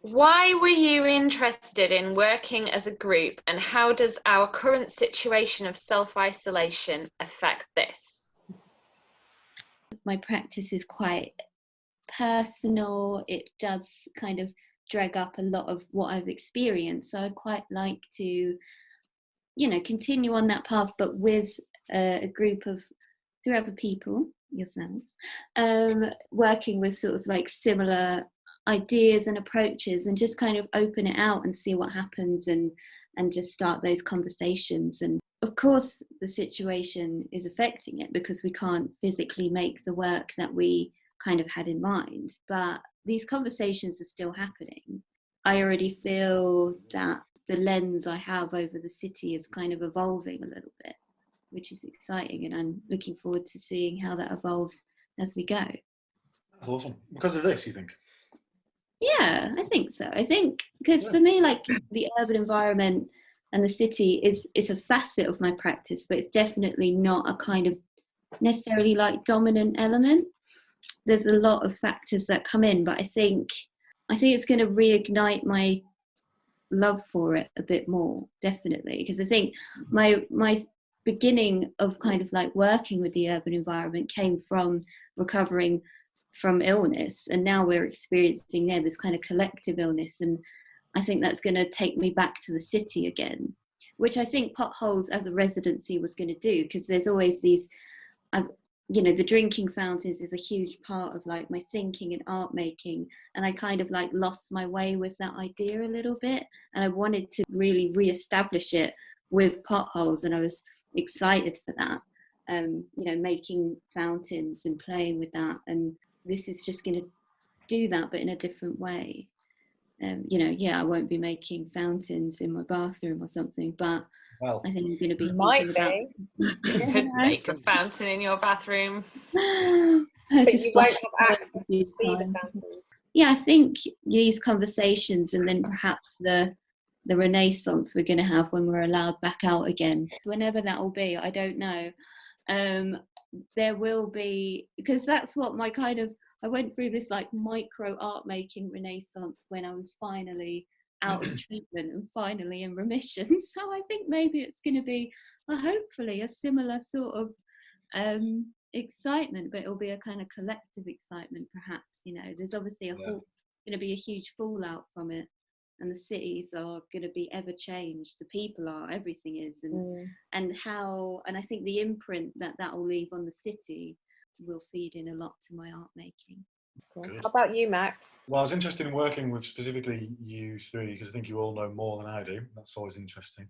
Why were you interested in working as a group, and how does our current situation of self-isolation affect this? My practice is quite personal. It does kind of drag up a lot of what I've experienced. So I'd quite like to, continue on that path, but with a group of 3 other people, yourselves, working with sort of like similar ideas and approaches, and just kind of open it out and see what happens, and just start those conversations. And of course the situation is affecting it because we can't physically make the work that we kind of had in mind, but these conversations are still happening. I already feel that the lens I have over the city is kind of evolving a little bit, which is exciting, and I'm looking forward to seeing how that evolves as we go. That's awesome. Because of this, you think? Yeah, I think so. I think because for me, like, the urban environment and the city is a facet of my practice, but it's definitely not a kind of necessarily like dominant element. There's a lot of factors that come in, but I think it's going to reignite my love for it a bit more, definitely, because I think my beginning of kind of like working with the urban environment came from recovering from illness, and now we're experiencing this kind of collective illness, and I think that's going to take me back to the city again, which I think Potholes as a residency was going to do, because there's always these the drinking fountains is a huge part of like my thinking and art making, and I kind of like lost my way with that idea a little bit, and I wanted to really re-establish it with Potholes, and I was excited for that. Making fountains and playing with that, and this is just going to do that but in a different way. I won't be making fountains in my bathroom or something, but I think I'm going to be thinking about. You could make a fountain in your bathroom. But you won't have access to see the fountains. Yeah, I think these conversations, and then perhaps the renaissance we're going to have when we're allowed back out again, whenever that will be, I don't know. There will be, because that's what I went through this like micro art making renaissance when I was finally out of treatment and finally in remission. So I think maybe it's going to be hopefully a similar sort of excitement, but it'll be a kind of collective excitement, perhaps. There's obviously going to be a huge fallout from it, and the cities are going to be ever changed, the people are, everything is, and I think the imprint that will leave on the city will feed in a lot to my art making. Cool. How about you, Max? Well, I was interested in working with specifically you 3 because I think you all know more than I do. That's always interesting.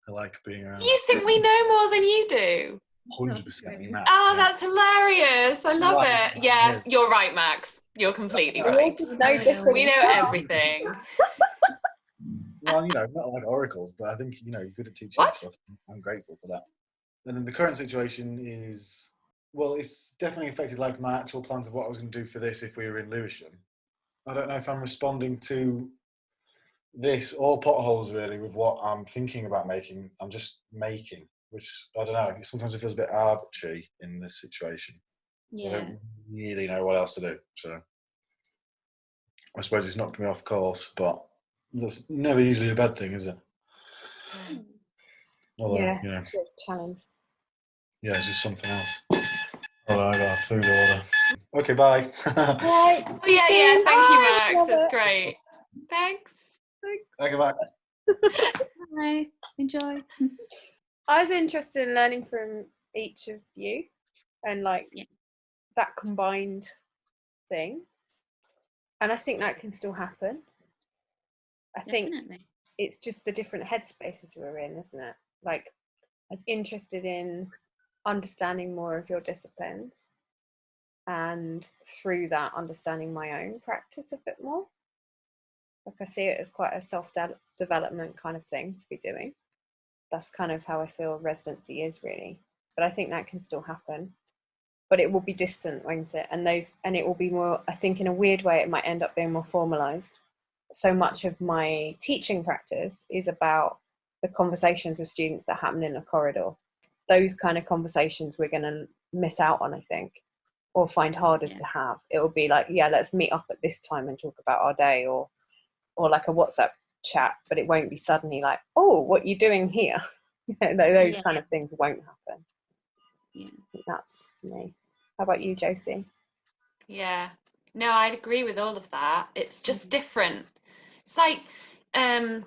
I like being around. You think we know more than you do? 100%. Max, oh, that's hilarious. I love it. Yeah, you're right, Max. You're completely right. We know everything. Well, not like oracles, but I think, you're good at teaching stuff. I'm grateful for that. And then the current situation is, well, it's definitely affected like my actual plans of what I was going to do for this if we were in Lewisham. I don't know if I'm responding to this or Potholes really with what I'm thinking about making. I'm just making, which I don't know. Sometimes it feels a bit arbitrary in this situation. Yeah. I don't really know what else to do. So I suppose it's knocked me off course, but that's never usually a bad thing, is it? Although, it's a challenge. Yeah, it's just something else. Oh, I got a food order. Okay, bye. Bye. Oh, yeah. Thank you, Max. That's great. Thanks. Okay, bye. Bye. Enjoy. I was interested in learning from each of you and that combined thing. And I think that can still happen. I think it's just the different headspaces we're in, isn't it? Like, I was interested in understanding more of your disciplines, and through that understanding my own practice a bit more. Like, I see it as quite a self-development kind of thing to be doing. That's kind of how I feel residency is, really. But I think that can still happen. But it will be distant, won't it? And it will be more, I think in a weird way, it might end up being more formalised. So much of my teaching practice is about the conversations with students that happen in a corridor. Those kind of conversations we're going to miss out on, I think, or find harder to have. It will be like, let's meet up at this time and talk about our day, or or like a WhatsApp chat, but it won't be suddenly like, oh, what are you doing here? Those kind of things won't happen. Yeah. I think that's me. How about you, Josie? Yeah, no, I'd agree with all of that. It's just different. It's like the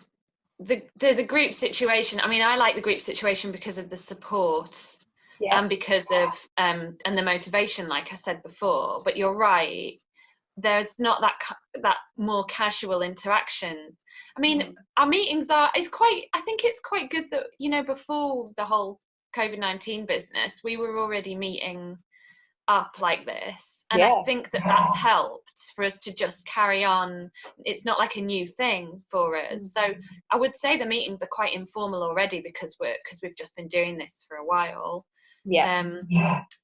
group situation. I mean, I like the group situation because of the support and because of and the motivation, like I said before. But you're right, there's not that more casual interaction. I mean, our meetings I think it's quite good that, you know, before the whole COVID-19 business, we were already meeting up like this, and I think that's helped for us to just carry on. It's not like a new thing for us. So I would say the meetings are quite informal already because we've just been doing this for a while.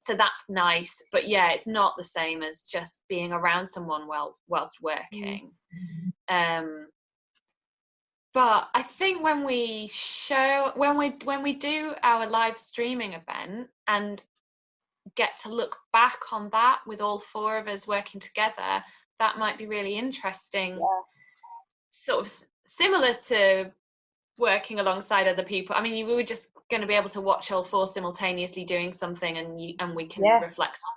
So that's nice, but yeah, it's not the same as just being around someone whilst working. But I think when we do our live streaming event and get to look back on that with all four of us working together, that might be really interesting. Sort of similar to working alongside other people. I mean, we were just going to be able to watch all four simultaneously doing something, and we can reflect on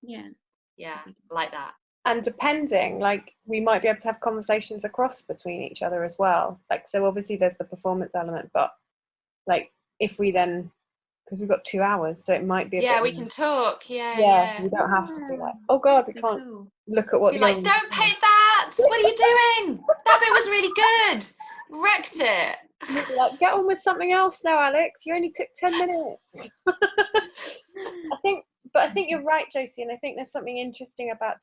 that, yeah, like that. And depending, like, we might be able to have conversations across between each other as well. Like, so obviously there's the performance element, but like if we then, because we've got 2 hours, so it might be we can talk. You don't have to be like, oh god, we can't look at what be like, don't pay that, what are you doing, that bit was really good, wrecked it. Like, get on with something else now, Alex, you only took 10 minutes. I think you're right, Josie, and I think there's something interesting about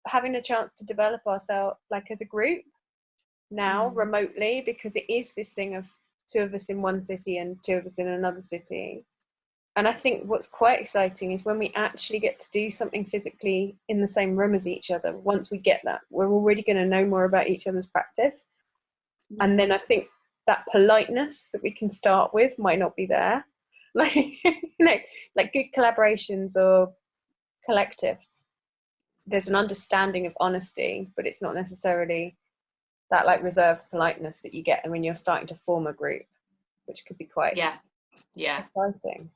having a chance to develop ourselves like as a group now remotely, because it is this thing of 2 of us in one city and 2 of us in another city. And I think what's quite exciting is when we actually get to do something physically in the same room as each other. Once we get that, we're already going to know more about each other's practice. And then I think that politeness that we can start with might not be there. Like, like good collaborations or collectives, there's an understanding of honesty, but it's not necessarily that like reserved politeness that you get when you're starting to form a group, which could be quite exciting.